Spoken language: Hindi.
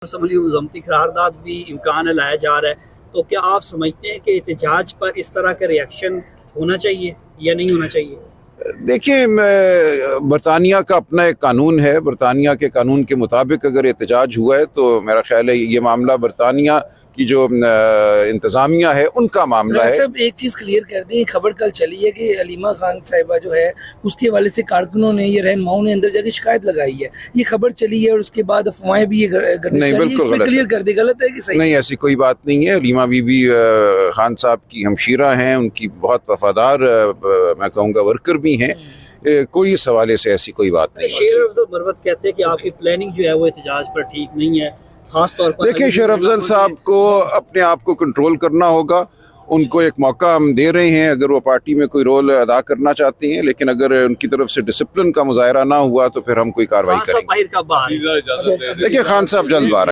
असम्बली मज़म्मती करारदाद भी इम्कान लाया जा रहा है, तो क्या आप समझते हैं कि एहतजाज पर इस तरह का रिएक्शन होना चाहिए या नहीं होना चाहिए? देखिए, बरतानिया का अपना एक कानून है। बरतानिया के कानून के मुताबिक अगर एहतजाज हुआ है तो मेरा ख्याल है ये मामला बरतानिया की जो इंतज़ामिया है उनका मामला है। सब एक चीज़ क्लियर कर दी, खबर कल चली है कि अलीमा खान साहिबा जो है उसके हवाले से कारकुनों ने, ये रहनुमाओं ने अंदर जाके शिकायत लगाई है। ये खबर चली है और उसके बाद अफवाहें भी ये नहीं, बिल्कुल गलत क्लियर कर दी। गलत है कि सही? नहीं, ऐसी कोई बात नहीं है। अलीमा बीबी खान साहब की हमशीरा हैं, उनकी बहुत वफादार मैं कहूँगा वर्कर भी हैं। कोई इस हवाले से ऐसी कोई बात नहीं। शेर अफजल मरवत कहते हैं कि आपकी प्लानिंग जो है वो एहतजाज पर ठीक नहीं है, खास तौर पर। देखिए, शेर अफजल साहब को अपने आप को कंट्रोल करना होगा। उनको एक मौका हम दे रहे हैं अगर वो पार्टी में कोई रोल अदा करना चाहते हैं, लेकिन अगर उनकी तरफ से डिसिप्लिन का मुजाहरा ना हुआ तो फिर हम कोई कार्रवाई करेंगे। देखिए, खान साहब जल्द बाहर